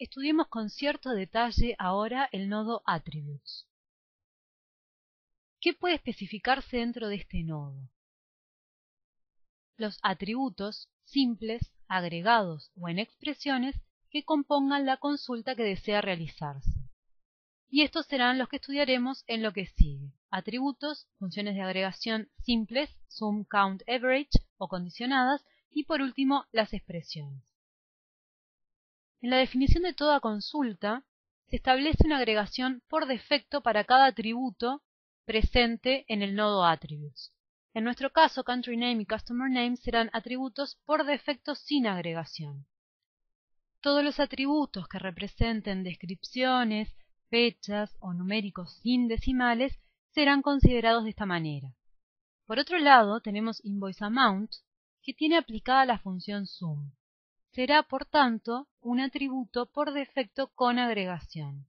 Estudiemos con cierto detalle ahora el nodo Attributes. ¿Qué puede especificarse dentro de este nodo? Los atributos simples, agregados o en expresiones que compongan la consulta que desea realizarse. Y estos serán los que estudiaremos en lo que sigue. Atributos, funciones de agregación simples, sum, count, average o condicionadas, y por último las expresiones. En la definición de toda consulta se establece una agregación por defecto para cada atributo presente en el nodo Attributes. En nuestro caso, Country Name y Customer Name serán atributos por defecto sin agregación. Todos los atributos que representen descripciones, fechas o numéricos sin decimales serán considerados de esta manera. Por otro lado, tenemos Invoice Amount, que tiene aplicada la función sum. Será, por tanto, un atributo por defecto con agregación.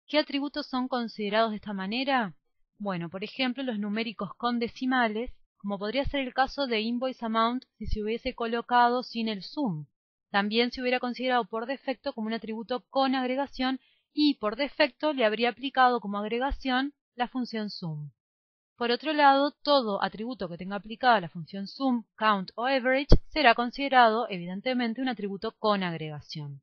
¿Qué atributos son considerados de esta manera? Bueno, por ejemplo, los numéricos con decimales, como podría ser el caso de Invoice Amount si se hubiese colocado sin el sum. También se hubiera considerado por defecto como un atributo con agregación y por defecto le habría aplicado como agregación la función sum. Por otro lado, todo atributo que tenga aplicada la función sum, count o average será considerado, evidentemente, un atributo con agregación.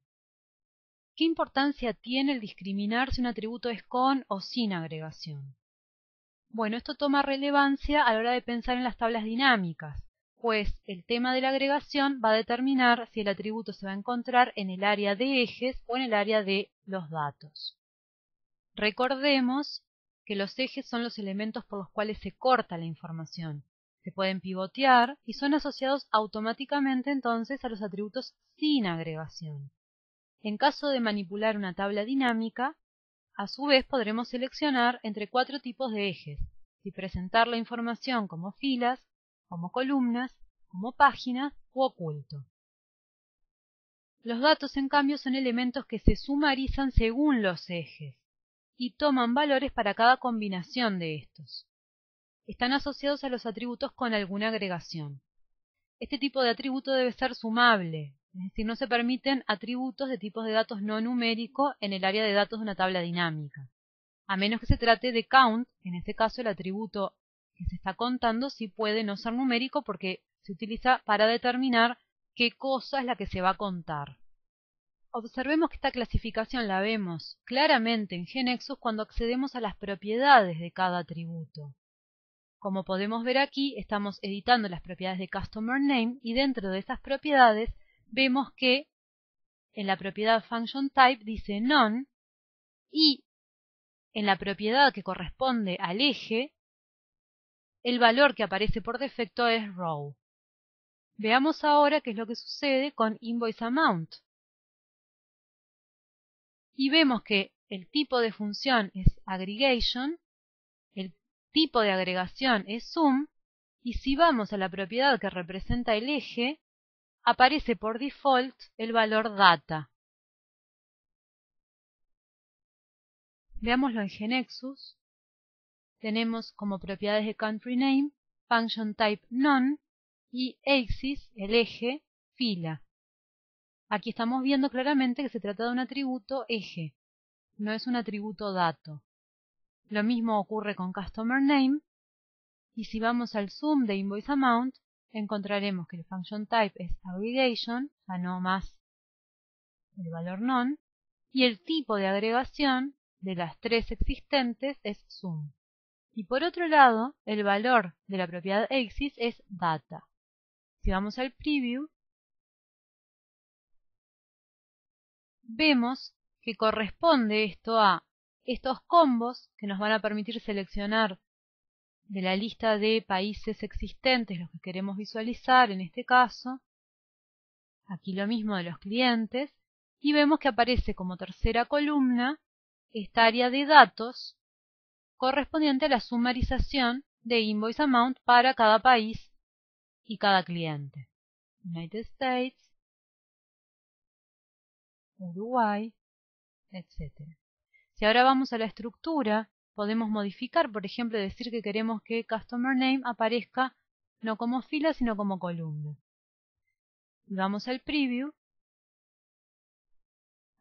¿Qué importancia tiene el discriminar si un atributo es con o sin agregación? Bueno, esto toma relevancia a la hora de pensar en las tablas dinámicas, pues el tema de la agregación va a determinar si el atributo se va a encontrar en el área de ejes o en el área de los datos. Recordemos que los ejes son los elementos por los cuales se corta la información. Se pueden pivotear y son asociados automáticamente entonces a los atributos sin agregación. En caso de manipular una tabla dinámica, a su vez podremos seleccionar entre 4 tipos de ejes, si presentar la información como filas, como columnas, como páginas u oculto. Los datos, en cambio, son elementos que se sumarizan según los ejes y toman valores para cada combinación de estos. Están asociados a los atributos con alguna agregación. Este tipo de atributo debe ser sumable, es decir, no se permiten atributos de tipos de datos no numérico en el área de datos de una tabla dinámica, a menos que se trate de count. En este caso el atributo que se está contando sí puede no ser numérico porque se utiliza para determinar qué cosa es la que se va a contar. Observemos que esta clasificación la vemos claramente en GeneXus cuando accedemos a las propiedades de cada atributo. Como podemos ver aquí, estamos editando las propiedades de Customer Name y dentro de esas propiedades vemos que en la propiedad Function Type dice None y en la propiedad que corresponde al eje, el valor que aparece por defecto es Row. Veamos ahora qué es lo que sucede con Invoice Amount. Y vemos que el tipo de función es Aggregation, el tipo de agregación es Sum, y si vamos a la propiedad que representa el eje, aparece por default el valor Data. Veámoslo en GeneXus. Tenemos como propiedades de Country Name, Function Type None y Axis, el eje, fila. Aquí estamos viendo claramente que se trata de un atributo eje, no es un atributo dato. Lo mismo ocurre con Customer Name, y si vamos al sum de Invoice Amount, encontraremos que el Function Type es Aggregation, ya no más el valor None, y el tipo de agregación de las 3 existentes es Sum. Y por otro lado, el valor de la propiedad Axis es Data. Si vamos al Preview, vemos que corresponde esto a estos combos que nos van a permitir seleccionar de la lista de países existentes los que queremos visualizar en este caso. Aquí lo mismo de los clientes. Y vemos que aparece como tercera columna esta área de datos correspondiente a la sumarización de Invoice Amount para cada país y cada cliente. United States, Uruguay, etc. Si ahora vamos a la estructura, podemos modificar, por ejemplo, decir que queremos que Customer Name aparezca no como fila, sino como columna. Y vamos al Preview.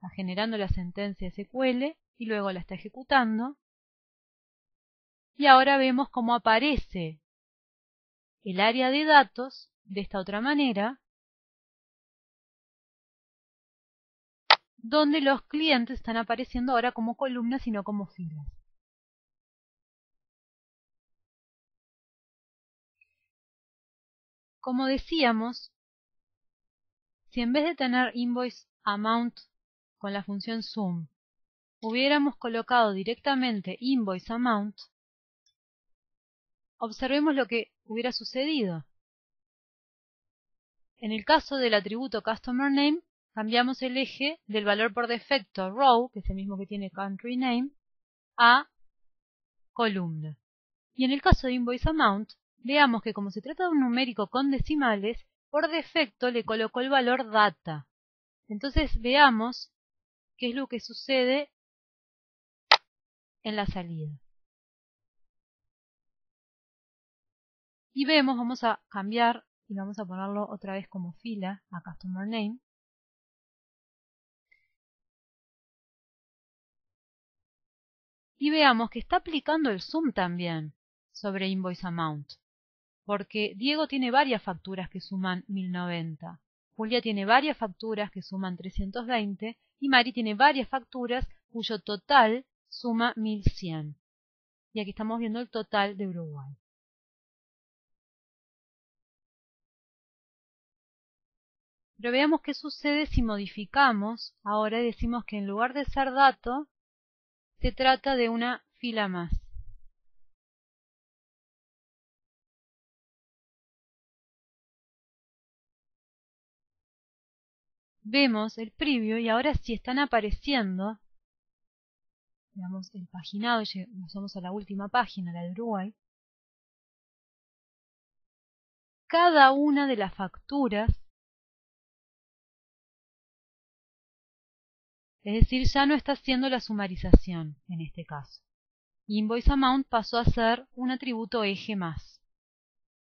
Está generando la sentencia SQL y luego la está ejecutando. Y ahora vemos cómo aparece el área de datos de esta otra manera, donde los clientes están apareciendo ahora como columnas y no como filas. Como decíamos, si en vez de tener invoice amount con la función sum, hubiéramos colocado directamente invoice amount, observemos lo que hubiera sucedido. En el caso del atributo customer name, cambiamos el eje del valor por defecto row, que es el mismo que tiene country name, a columna. Y en el caso de invoice amount, veamos que como se trata de un numérico con decimales, por defecto le colocó el valor data. Entonces veamos qué es lo que sucede en la salida. Y vemos, vamos a cambiar y vamos a ponerlo otra vez como fila a customer name. Y veamos que está aplicando el sum también sobre invoice amount, porque Diego tiene varias facturas que suman 1090, Julia tiene varias facturas que suman 320 y Mari tiene varias facturas cuyo total suma 1100. Y aquí estamos viendo el total de Uruguay. Pero veamos qué sucede si modificamos ahora y decimos que en lugar de ser dato, se trata de una fila más. Vemos el preview y ahora sí están apareciendo, veamos el paginado, nos vamos a la última página, la de Uruguay, cada una de las facturas, es decir, ya no está haciendo la sumarización en este caso. Invoice amount pasó a ser un atributo eje más.